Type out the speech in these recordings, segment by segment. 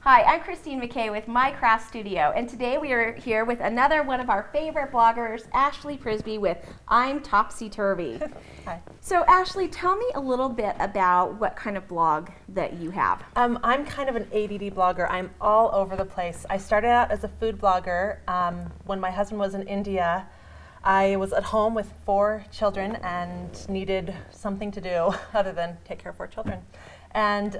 Hi, I'm Christine McKay with My Craft Studio, and today we are here with another one of our favorite bloggers, Ashley Prisbey with I'm Topsy Turvy. Hi. So Ashley, tell me a little bit about what kind of blog that you have. I'm kind of an ADD blogger. I'm all over the place. I started out as a food blogger. When my husband was in India, I was at home with 4 children and needed something to do other than take care of 4 children. And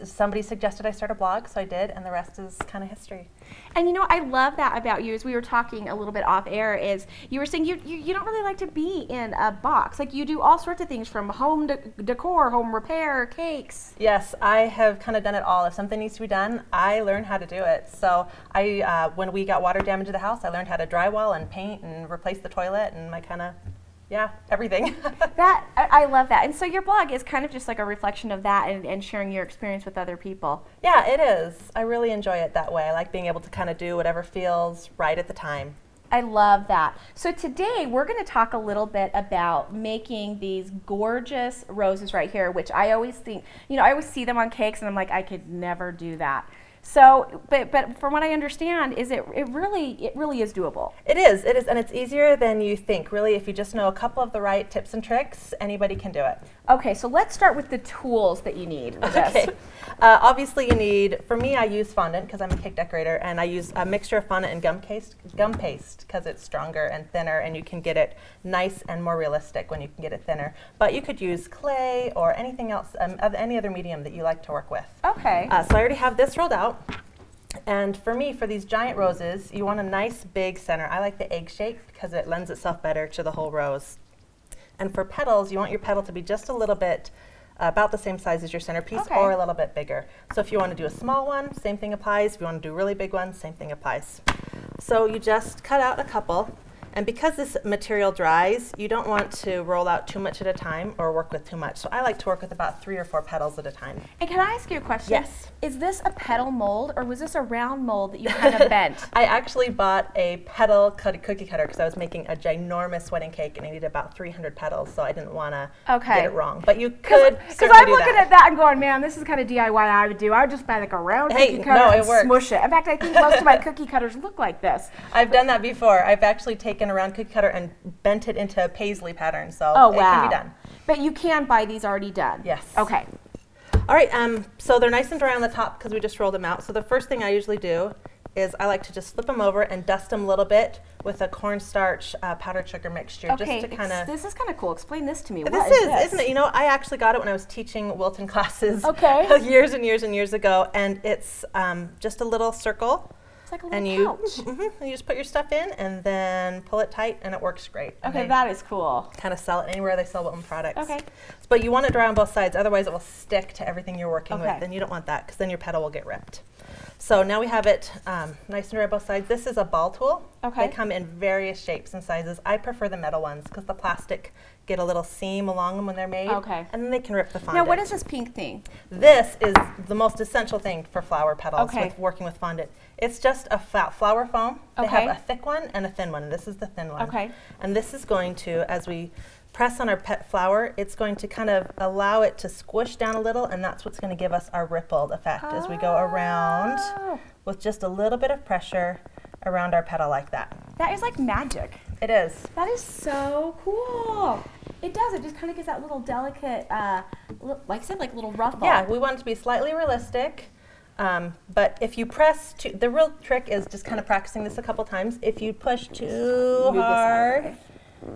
somebody suggested I start a blog, so I did, and the rest is kind of history. And you know, I love that about you. As we were talking a little bit off air, is you were saying you don't really like to be in a box. Like, you do all sorts of things, from home decor, home repair, cakes. Yes, I have kind of done it all. If something needs to be done, I learn how to do it. So when we got water damage to the house, I learned how to drywall and paint and replace the toilet and everything. I love that. And so your blog is kind of just like a reflection of that and sharing your experience with other people. Yeah, it is. I really enjoy it that way. I like being able to kind of do whatever feels right at the time. I love that. So today we're going to talk a little bit about making these gorgeous roses right here, which I always think, you know, I always see them on cakes and I'm like, I could never do that. So, but from what I understand, is it really is doable. It is, and it's easier than you think. Really, if you just know a couple of the right tips and tricks, anybody can do it. Okay, so let's start with the tools that you need for this. Okay. Obviously you need, for me I use fondant because I'm a cake decorator, and I use a mixture of fondant and gum paste because it's stronger and thinner, and you can get it nice and more realistic when you can get it thinner. But you could use clay or anything else, any other medium that you like to work with. Okay. So I already have this rolled out. And for me, for these giant roses, you want a nice big center. I like the egg shape because it lends itself better to the whole rose. And for petals, you want your petal to be just a little bit about the same size as your centerpiece, or a little bit bigger. So if you want to do a small one, same thing applies. If you want to do a really big one, same thing applies. So you just cut out a couple. And because this material dries, you don't want to roll out too much at a time or work with too much. So I like to work with about 3 or 4 petals at a time. And can I ask you a question? Yes. Is this a petal mold, or was this a round mold that you kind of bent? I actually bought a petal cookie cutter because I was making a ginormous wedding cake and I needed about 300 petals, so I didn't want to get it wrong. But you could Because I'm looking at that and going, man, this is kind of DIY I would do. I would just buy like a round cookie cutter and smush it. In fact, I think most of my cookie cutters look like this. I've done that before. I've actually taken a round cookie cutter and bent it into a paisley pattern, so it can be done. But you can buy these already done? Yes. Okay. All right, so they're nice and dry on the top because we just rolled them out. So the first thing I usually do is I like to just flip them over and dust them a little bit with a cornstarch powdered sugar mixture. Okay, just to kind of. This is kind of cool. Explain this to me. This is, isn't it? You know, I actually got it when I was teaching Wilton classes years and years and years ago, and it's just a little circle. Like a little pouch. You just put your stuff in and then pull it tight, and it works great. Okay, that is cool. Kind of sell it anywhere they sell Wilton products. Okay. But you want it dry on both sides, otherwise it will stick to everything you're working with, and you don't want that because then your petal will get ripped. So now we have it nice and dry on both sides. This is a ball tool. Okay. They come in various shapes and sizes. I prefer the metal ones because the plastic get a little seam along them when they're made. Okay. And then they can rip the fondant. Now, what is this pink thing? This is the most essential thing for flower petals with working with fondant. It's just a flower foam. They have a thick one and a thin one. This is the thin one. Okay. And this is going to, as we press on our flower, it's going to kind of allow it to squish down a little, and that's what's going to give us our rippled effect as we go around with just a little bit of pressure around our petal like that. That is like magic. It is. That is so cool. It does. It just kind of gives that little delicate, like I said, like a little ruffle. Yeah, we want it to be slightly realistic. But if you press the real trick is just kind of practicing this a couple times. If you push too hard,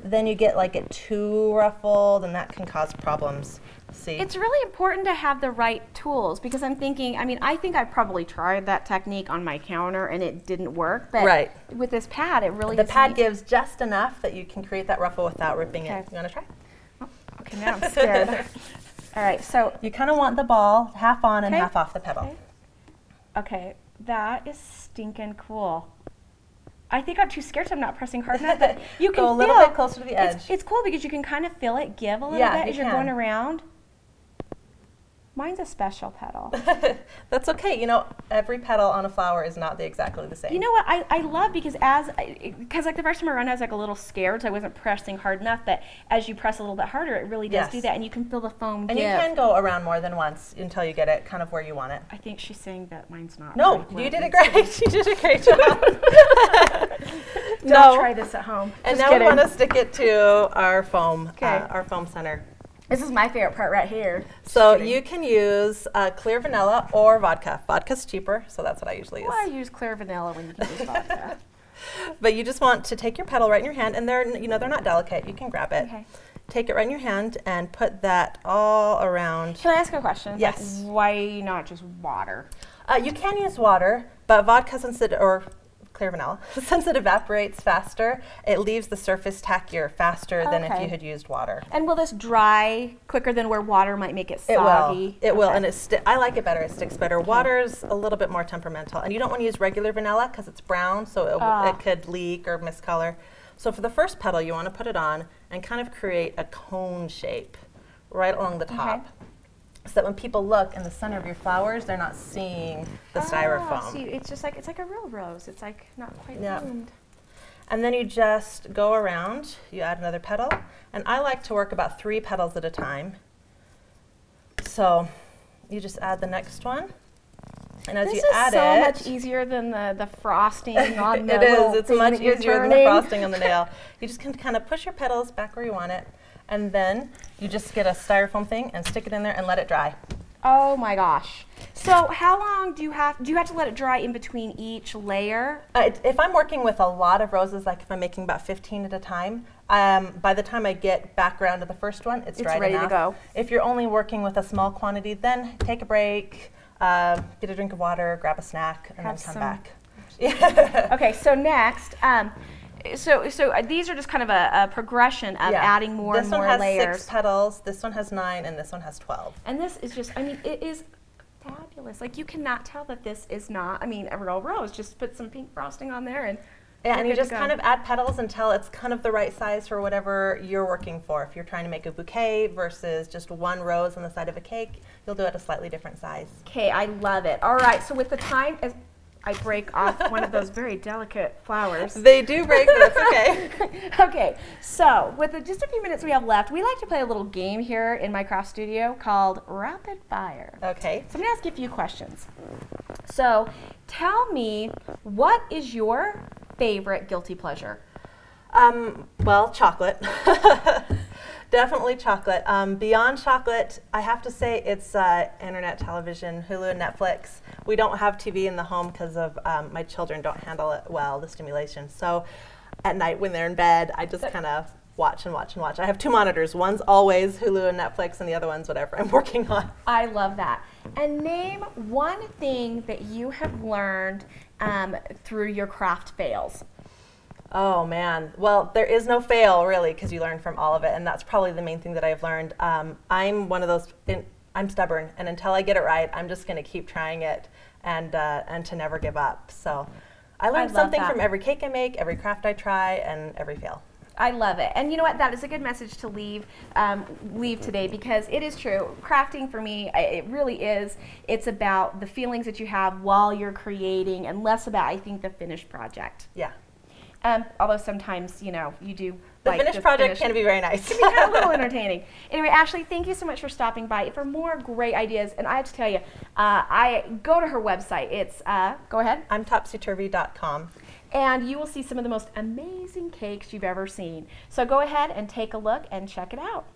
then you get like it too ruffled, and that can cause problems. See? It's really important to have the right tools, because I'm thinking, I mean, I think I probably tried that technique on my counter and it didn't work, but with this pad, it really The pad gives just enough that you can create that ruffle without ripping it. You want to try? Oh, okay, now I'm scared. All right, so you kind of want the ball half on and half off the petal. Okay, that is stinking cool. I think I'm too scared, so I'm not pressing hard enough, but you can go a little bit closer to the edge. It's cool because you can kind of feel it give a little bit as you're going around. Mine's a special petal. That's okay. You know, every petal on a flower is not exactly the same. You know what I love, because like the first time I run, I was like a little scared, so I wasn't pressing hard enough. But as you press a little bit harder, it really does do that, and you can feel the foam. And you can go around more than once until you get it kind of where you want it. I think she's saying that mine's not. No, right you did it great. You did a great job. Don't try this at home. And Just now kidding. we want to stick it to our foam, Okay. our foam center. This is my favorite part right here. So you can use clear vanilla or vodka. Vodka's cheaper, so that's what I usually use. Why use clear vanilla when you can use vodka? But you just want to take your petal right in your hand, and they're not delicate. You can grab it. Okay. Take it right in your hand and put that all around. Can I ask a question? Yes. Like, why not just water? You can use water, but vodka or clear vanilla, since it evaporates faster, it leaves the surface tackier faster than if you had used water. And will this dry quicker than where water might make it soggy? It will, and I like it better. It sticks better. Water's a little bit more temperamental, and you don't want to use regular vanilla because it's brown, so it could leak or miscolor. So for the first petal, you want to put it on and kind of create a cone shape right along the top. So that when people look in the center of your flowers, they're not seeing the styrofoam. See, it's just like, it's like a real rose. It's like not quite bloomed. And then you just go around, you add another petal, and I like to work about 3 petals at a time. So you just add the next one, and as you add it, this is so much easier than the frosting on the it little is. It's thing much that you're easier than the turning. frosting on the nail. You just can kind of push your petals back where you want it, and then you just get a styrofoam thing and stick it in there and let it dry. Oh my gosh. So how long do you have to let it dry in between each layer? If I'm working with a lot of roses, like if I'm making about 15 at a time, by the time I get back around to the first one, it's dried ready enough. to go. If you're only working with a small quantity, then take a break, get a drink of water, grab a snack, and then come back. Okay, so next, so these are just kind of a progression of adding more and more layers. This one has 6 petals, this one has 9, and this one has 12. And this is just, I mean, it is fabulous. Like, you cannot tell that this is not, I mean, a real rose. Just put some pink frosting on there and and you just kind of add petals until it's kind of the right size for whatever you're working for. If you're trying to make a bouquet versus just one rose on the side of a cake, you'll do it a slightly different size. Okay, I love it. All right, so with the time, as I break off one of those very delicate flowers. They do break, but that's okay. Okay, so with just a few minutes we have left, we like to play a little game here in my craft studio called Rapid Fire. Okay. So I'm going to ask you a few questions. So tell me, what is your favorite guilty pleasure? Well, chocolate. Definitely chocolate. Beyond chocolate, I have to say it's internet television, Hulu and Netflix. We don't have TV in the home because of my children don't handle it well, the stimulation. So at night when they're in bed, I just kind of watch and watch and watch. I have 2 monitors. One's always Hulu and Netflix, and the other one's whatever I'm working on. I love that. And name one thing that you have learned through your craft fails. Oh man, well there is no fail really because you learn from all of it, and that's probably the main thing that I've learned. I'm one of those, I'm stubborn, and until I get it right, I'm just going to keep trying it and to never give up. So I learned something from every cake I make, every craft I try, and every fail. I love it. And you know what? That is a good message to leave today, because it is true. Crafting for me, it really is. It's about the feelings that you have while you're creating and less about, I think, the finished project. Yeah. Although sometimes, you know, you do the finished project can be very nice. It can be kind of a little entertaining. Anyway, Ashley, thank you so much for stopping by. For more great ideas, and I have to tell you, I go to her website. It's, go ahead. I'm topsyturvy.com. And you will see some of the most amazing cakes you've ever seen. So go ahead and take a look and check it out.